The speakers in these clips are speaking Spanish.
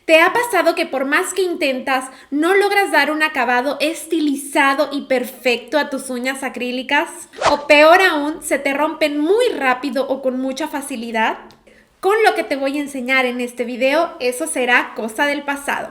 ¿Te ha pasado que por más que intentas, no logras dar un acabado estilizado y perfecto a tus uñas acrílicas? O peor aún, se te rompen muy rápido o con mucha facilidad. Con lo que te voy a enseñar en este video, eso será cosa del pasado.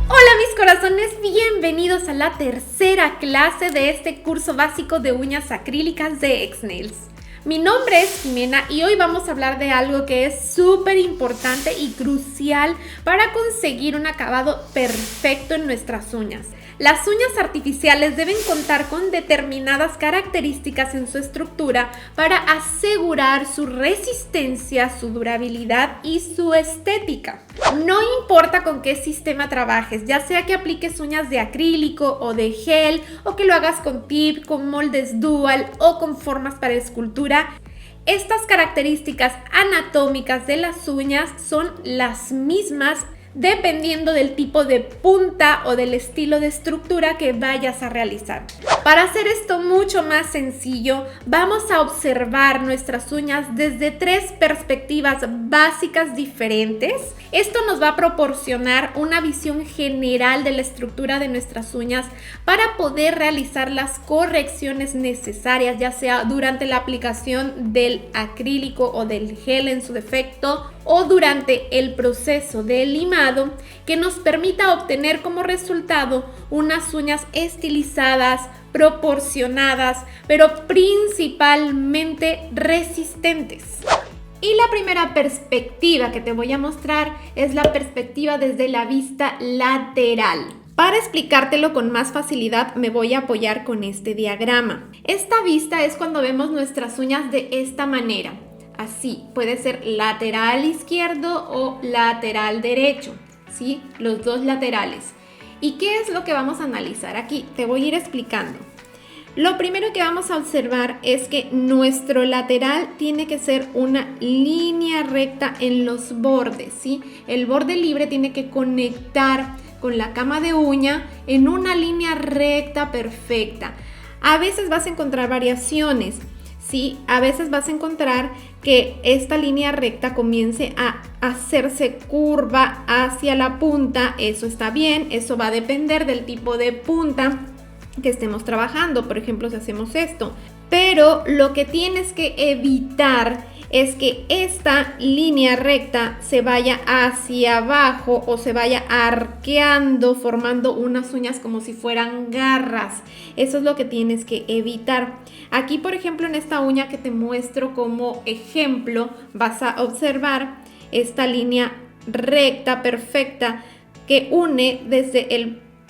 Hola mis corazones, bienvenidos a la tercera clase de este curso básico de uñas acrílicas de Xnails. Mi nombre es Jimena y hoy vamos a hablar de algo que es súper importante y crucial para conseguir un acabado perfecto en nuestras uñas. Las uñas artificiales deben contar con determinadas características en su estructura para asegurar su resistencia, su durabilidad y su estética. No importa con qué sistema trabajes, ya sea que apliques uñas de acrílico o de gel, o que lo hagas con tip, con moldes dual o con formas para escultura, estas características anatómicas de las uñas son las mismas dependiendo del tipo de punta o del estilo de estructura que vayas a realizar. Para hacer esto mucho más sencillo, vamos a observar nuestras uñas desde tres perspectivas básicas diferentes. Esto nos va a proporcionar una visión general de la estructura de nuestras uñas para poder realizar las correcciones necesarias, ya sea durante la aplicación del acrílico o del gel en su defecto, o durante el proceso de limado, que nos permita obtener como resultado unas uñas estilizadas, proporcionadas, pero principalmente resistentes. Y la primera perspectiva que te voy a mostrar es la perspectiva desde la vista lateral. Para explicártelo con más facilidad me voy a apoyar con este diagrama. Esta vista es cuando vemos nuestras uñas de esta manera. Así, puede ser lateral izquierdo o lateral derecho, ¿sí? Los dos laterales. ¿Y qué es lo que vamos a analizar aquí? Te voy a ir explicando. Lo primero que vamos a observar es que nuestro lateral tiene que ser una línea recta en los bordes, ¿sí? El borde libre tiene que conectar con la cama de uña en una línea recta perfecta. A veces vas a encontrar variaciones. Sí, a veces vas a encontrar que esta línea recta comience a hacerse curva hacia la punta. Eso está bien, eso va a depender del tipo de punta que estemos trabajando. Por ejemplo, si hacemos esto. Pero lo que tienes que evitar es que esta línea recta se vaya hacia abajo o se vaya arqueando, formando unas uñas como si fueran garras. Eso es lo que tienes que evitar. Aquí, por ejemplo, en esta uña que te muestro como ejemplo, vas a observar esta línea recta, perfecta, que une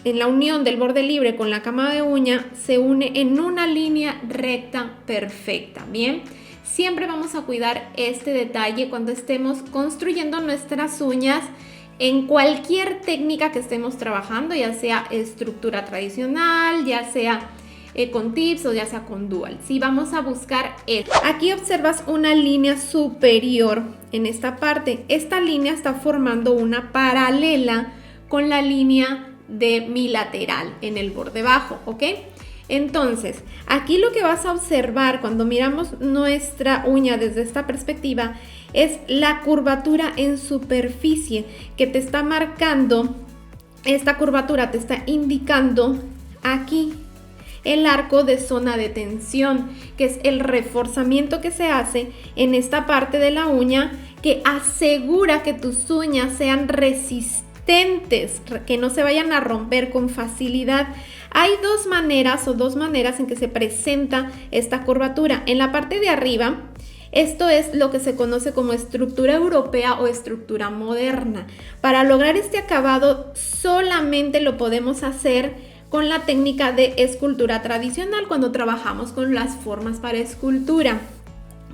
en la unión del borde libre con la cama de uña, se une en una línea recta perfecta, ¿bien? Siempre vamos a cuidar este detalle cuando estemos construyendo nuestras uñas en cualquier técnica que estemos trabajando, ya sea estructura tradicional, ya sea con tips o ya sea con dual. Sí, vamos a buscar esto. Aquí observas una línea superior en esta parte. Esta línea está formando una paralela con la línea de mi lateral en el borde bajo, ¿ok? Entonces, aquí lo que vas a observar cuando miramos nuestra uña desde esta perspectiva es la curvatura en superficie que te está marcando. Esta curvatura te está indicando aquí el arco de zona de tensión, que es el reforzamiento que se hace en esta parte de la uña que asegura que tus uñas sean resistentes, que no se vayan a romper con facilidad. Hay dos maneras en que se presenta esta curvatura. En la parte de arriba, esto es lo que se conoce como estructura europea o estructura moderna. Para lograr este acabado solamente lo podemos hacer con la técnica de escultura tradicional cuando trabajamos con las formas para escultura,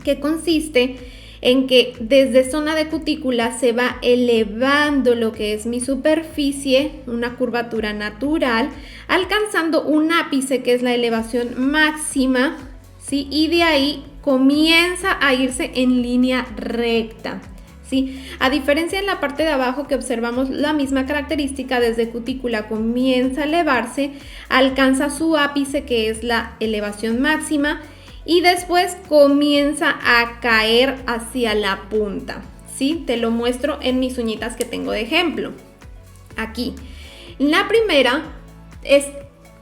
que consiste en que desde zona de cutícula se va elevando lo que es mi superficie, una curvatura natural, alcanzando un ápice que es la elevación máxima, ¿sí? Y de ahí comienza a irse en línea recta, ¿sí? A diferencia en la parte de abajo que observamos la misma característica, desde cutícula comienza a elevarse, alcanza su ápice que es la elevación máxima y después comienza a caer hacia la punta, ¿sí? Te lo muestro en mis uñitas que tengo de ejemplo. Aquí. La primera es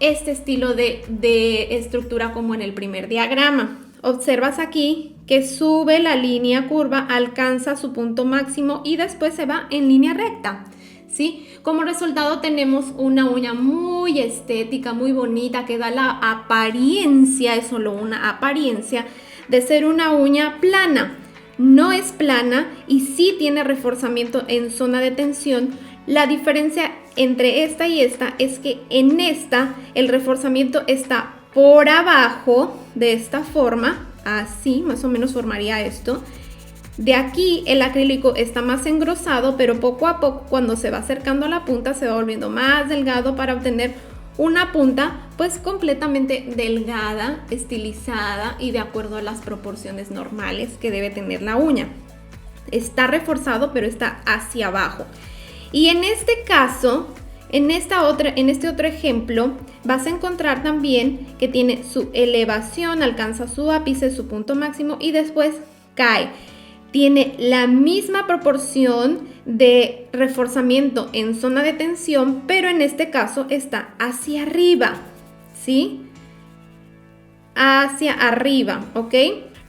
este estilo de estructura como en el primer diagrama. Observas aquí que sube la línea curva, alcanza su punto máximo y después se va en línea recta, ¿sí? Como resultado tenemos una uña muy estética, muy bonita, que da la apariencia, es solo una apariencia, de ser una uña plana. No es plana y sí tiene reforzamiento en zona de tensión. La diferencia entre esta y esta es que en esta el reforzamiento está por abajo, de esta forma, así más o menos formaría esto. De aquí el acrílico está más engrosado, pero poco a poco cuando se va acercando a la punta se va volviendo más delgado para obtener una punta pues completamente delgada, estilizada y de acuerdo a las proporciones normales que debe tener la uña. Está reforzado, pero está hacia abajo. Y en este caso, en este otro ejemplo, vas a encontrar también que tiene su elevación, alcanza su ápice, su punto máximo y después cae. Tiene la misma proporción de reforzamiento en zona de tensión, pero en este caso está hacia arriba, ¿sí? Hacia arriba, ¿ok?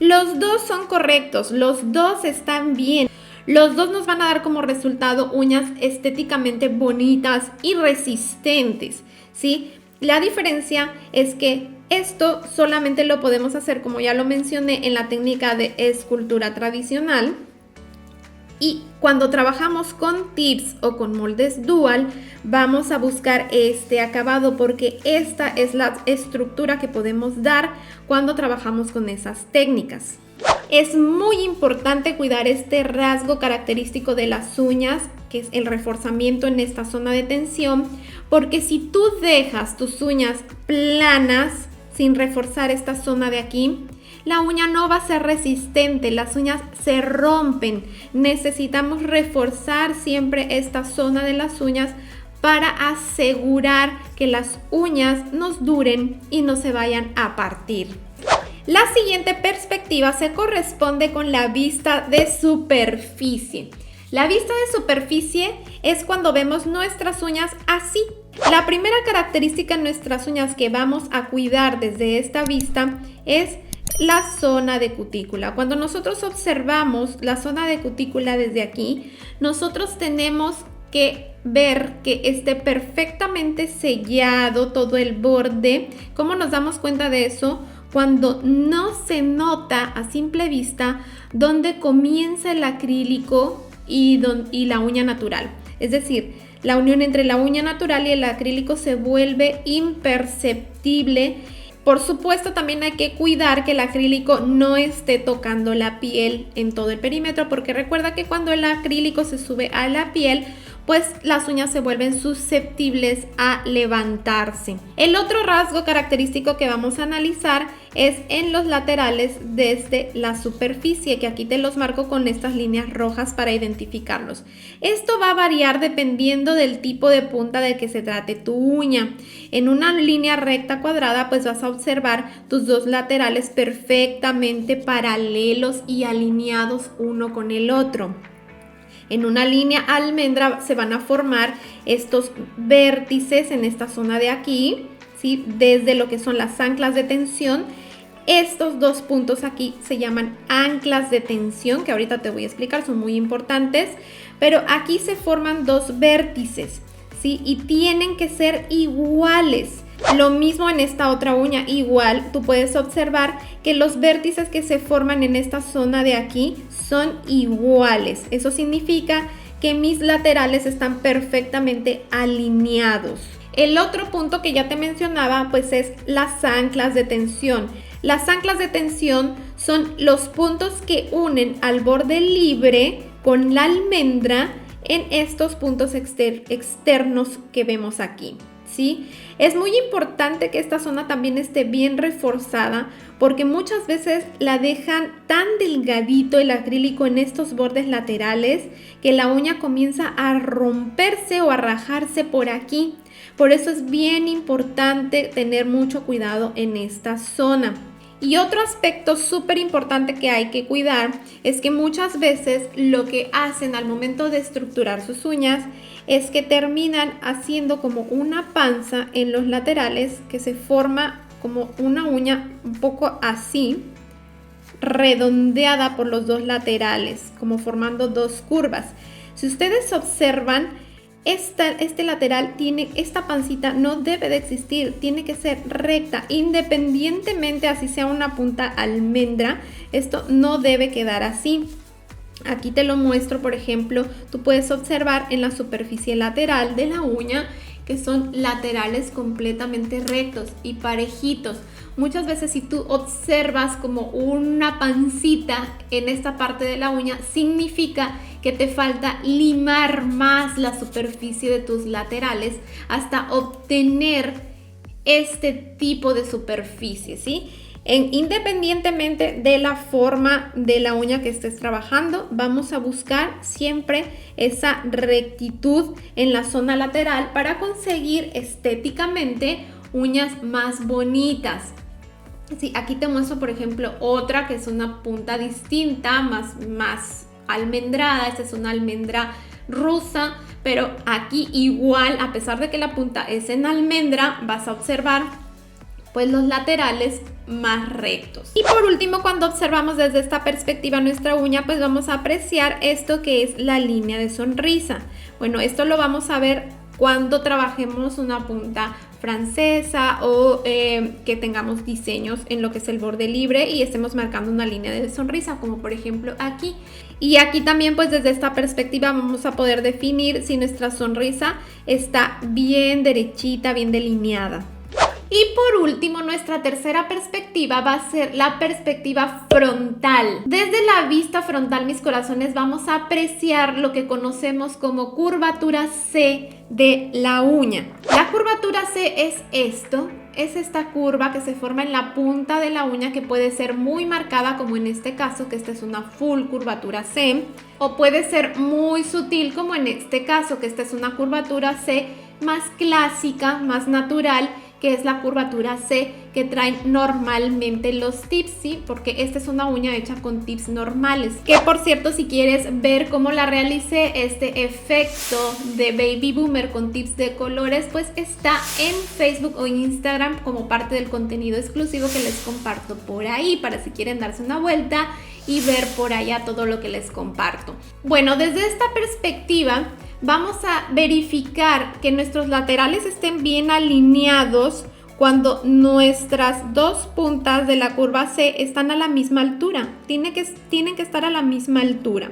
Los dos son correctos, los dos están bien. Los dos nos van a dar como resultado uñas estéticamente bonitas y resistentes, ¿sí? La diferencia es que esto solamente lo podemos hacer, como ya lo mencioné, en la técnica de escultura tradicional. Y cuando trabajamos con tips o con moldes dual, vamos a buscar este acabado porque esta es la estructura que podemos dar cuando trabajamos con esas técnicas. Es muy importante cuidar este rasgo característico de las uñas, que es el reforzamiento en esta zona de tensión, porque si tú dejas tus uñas planas sin reforzar esta zona de aquí, la uña no va a ser resistente, las uñas se rompen. Necesitamos reforzar siempre esta zona de las uñas para asegurar que las uñas nos duren y no se vayan a partir. La siguiente perspectiva se corresponde con la vista de superficie. La vista de superficie es cuando vemos nuestras uñas así. La primera característica en nuestras uñas que vamos a cuidar desde esta vista es la zona de cutícula. Cuando nosotros observamos la zona de cutícula desde aquí, nosotros tenemos que ver que esté perfectamente sellado todo el borde. ¿Cómo nos damos cuenta de eso? Cuando no se nota a simple vista dónde comienza el acrílico y la uña natural. Es decir, la unión entre la uña natural y el acrílico se vuelve imperceptible. Por supuesto, también hay que cuidar que el acrílico no esté tocando la piel en todo el perímetro, porque recuerda que cuando el acrílico se sube a la piel, pues las uñas se vuelven susceptibles a levantarse. El otro rasgo característico que vamos a analizar es en los laterales desde la superficie, que aquí te los marco con estas líneas rojas para identificarlos. Esto va a variar dependiendo del tipo de punta de que se trate tu uña. En una línea recta cuadrada, pues vas a observar tus dos laterales perfectamente paralelos y alineados uno con el otro. En una línea almendra se van a formar estos vértices en esta zona de aquí, ¿sí? Desde lo que son las anclas de tensión. Estos dos puntos aquí se llaman anclas de tensión, que ahorita te voy a explicar, son muy importantes. Pero aquí se forman dos vértices, ¿sí? Y tienen que ser iguales. Lo mismo en esta otra uña, igual tú puedes observar que los vértices que se forman en esta zona de aquí son iguales. Eso significa que mis laterales están perfectamente alineados. El otro punto que ya te mencionaba pues es las anclas de tensión. Las anclas de tensión son los puntos que unen al borde libre con la almendra en estos puntos externos que vemos aquí, ¿sí? Es muy importante que esta zona también esté bien reforzada porque muchas veces la dejan tan delgadito el acrílico en estos bordes laterales que la uña comienza a romperse o a rajarse por aquí. Por eso es bien importante tener mucho cuidado en esta zona. Y otro aspecto súper importante que hay que cuidar es que muchas veces lo que hacen al momento de estructurar sus uñas es que terminan haciendo como una panza en los laterales que se forma como una uña un poco así, redondeada por los dos laterales, como formando dos curvas. Si ustedes observan, este lateral tiene esta pancita, no debe de existir, tiene que ser recta, independientemente así sea una punta almendra, esto no debe quedar así. Aquí te lo muestro, por ejemplo, tú puedes observar en la superficie lateral de la uña que son laterales completamente rectos y parejitos. Muchas veces si tú observas como una pancita en esta parte de la uña, significa que te falta limar más la superficie de tus laterales hasta obtener este tipo de superficie, ¿sí? Independientemente de la forma de la uña que estés trabajando, vamos a buscar siempre esa rectitud en la zona lateral para conseguir estéticamente uñas más bonitas. Sí, aquí te muestro, por ejemplo, otra que es una punta distinta, más almendrada. Esta es una almendra rusa, pero aquí igual, a pesar de que la punta es en almendra, vas a observar pues los laterales más rectos. Y por último, cuando observamos desde esta perspectiva nuestra uña, pues vamos a apreciar esto que es la línea de sonrisa. Bueno, esto lo vamos a ver cuando trabajemos una punta francesa o que tengamos diseños en lo que es el borde libre y estemos marcando una línea de sonrisa, como por ejemplo aquí. Y aquí también pues desde esta perspectiva vamos a poder definir si nuestra sonrisa está bien derechita, bien delineada. Y por último, nuestra tercera perspectiva va a ser la perspectiva frontal. Desde la vista frontal, mis corazones, vamos a apreciar lo que conocemos como curvatura C de la uña. La curvatura C es esto. Es esta curva que se forma en la punta de la uña, que puede ser muy marcada, como en este caso, que esta es una full curvatura C, o puede ser muy sutil, como en este caso, que esta es una curvatura C más clásica, más natural, que es la curvatura C que traen normalmente los tips, ¿sí? Porque esta es una uña hecha con tips normales. Que por cierto, si quieres ver cómo la realicé, este efecto de Baby Boomer con tips de colores, pues está en Facebook o en Instagram como parte del contenido exclusivo que les comparto por ahí, para si quieren darse una vuelta y ver por allá todo lo que les comparto. Bueno, desde esta perspectiva vamos a verificar que nuestros laterales estén bien alineados cuando nuestras dos puntas de la curva C están a la misma altura. Tienen que estar a la misma altura.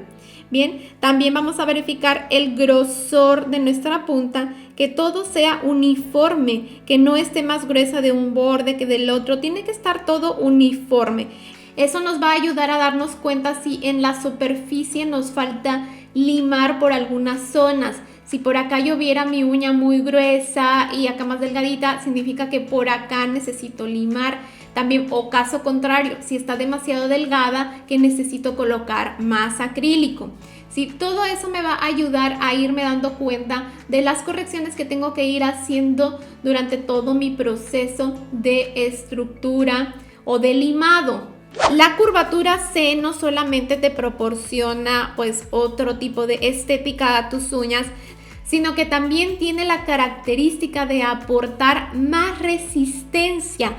Bien, también vamos a verificar el grosor de nuestra punta, que todo sea uniforme, que no esté más gruesa de un borde que del otro. Tiene que estar todo uniforme. Eso nos va a ayudar a darnos cuenta si en la superficie nos falta limar por algunas zonas. Si por acá yo viera mi uña muy gruesa y acá más delgadita, significa que por acá necesito limar. También, o caso contrario, si está demasiado delgada, que necesito colocar más acrílico. Sí, todo eso me va a ayudar a irme dando cuenta de las correcciones que tengo que ir haciendo durante todo mi proceso de estructura o de limado. La curvatura C no solamente te proporciona pues otro tipo de estética a tus uñas, sino que también tiene la característica de aportar más resistencia.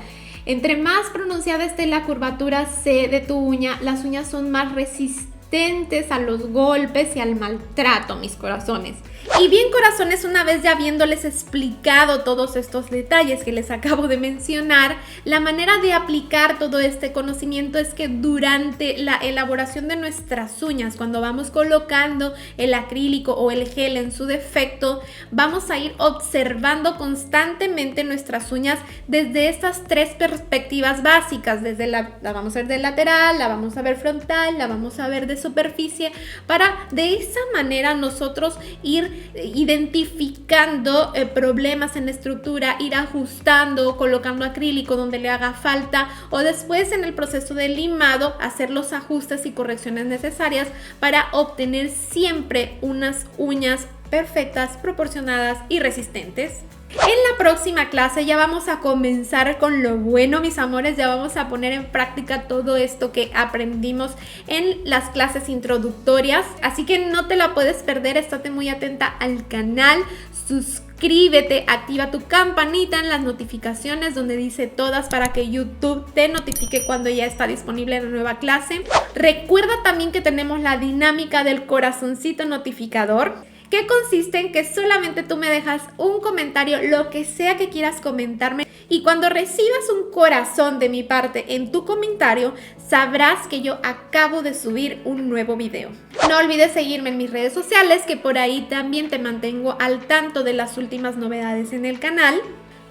Entre más pronunciada esté la curvatura C de tu uña, las uñas son más resistentes a los golpes y al maltrato, mis corazones. Y bien, corazones, una vez ya habiéndoles explicado todos estos detalles que les acabo de mencionar, la manera de aplicar todo este conocimiento es que durante la elaboración de nuestras uñas, cuando vamos colocando el acrílico o el gel en su defecto, vamos a ir observando constantemente nuestras uñas desde estas tres perspectivas básicas. Desde la vamos a ver de lateral, la vamos a ver frontal, la vamos a ver de superficie, para de esa manera nosotros ir identificando problemas en la estructura, ir ajustando, colocando acrílico donde le haga falta, o después en el proceso de limado hacer los ajustes y correcciones necesarias para obtener siempre unas uñas perfectas, proporcionadas y resistentes. En la próxima clase ya vamos a comenzar con lo bueno, mis amores. Ya vamos a poner en práctica todo esto que aprendimos en las clases introductorias. Así que no te la puedes perder, estate muy atenta al canal. Suscríbete, activa tu campanita en las notificaciones donde dice todas para que YouTube te notifique cuando ya está disponible la nueva clase. Recuerda también que tenemos la dinámica del corazoncito notificador, que consiste en que solamente tú me dejas un comentario, lo que sea que quieras comentarme, y cuando recibas un corazón de mi parte en tu comentario, sabrás que yo acabo de subir un nuevo video. No olvides seguirme en mis redes sociales, que por ahí también te mantengo al tanto de las últimas novedades en el canal.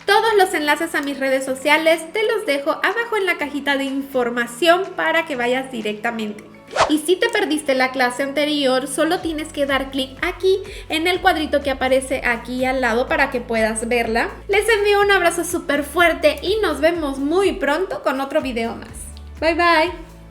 Todos los enlaces a mis redes sociales te los dejo abajo en la cajita de información para que vayas directamente. Y si te perdiste la clase anterior, solo tienes que dar clic aquí en el cuadrito que aparece aquí al lado para que puedas verla. Les envío un abrazo súper fuerte y nos vemos muy pronto con otro video más. Bye bye.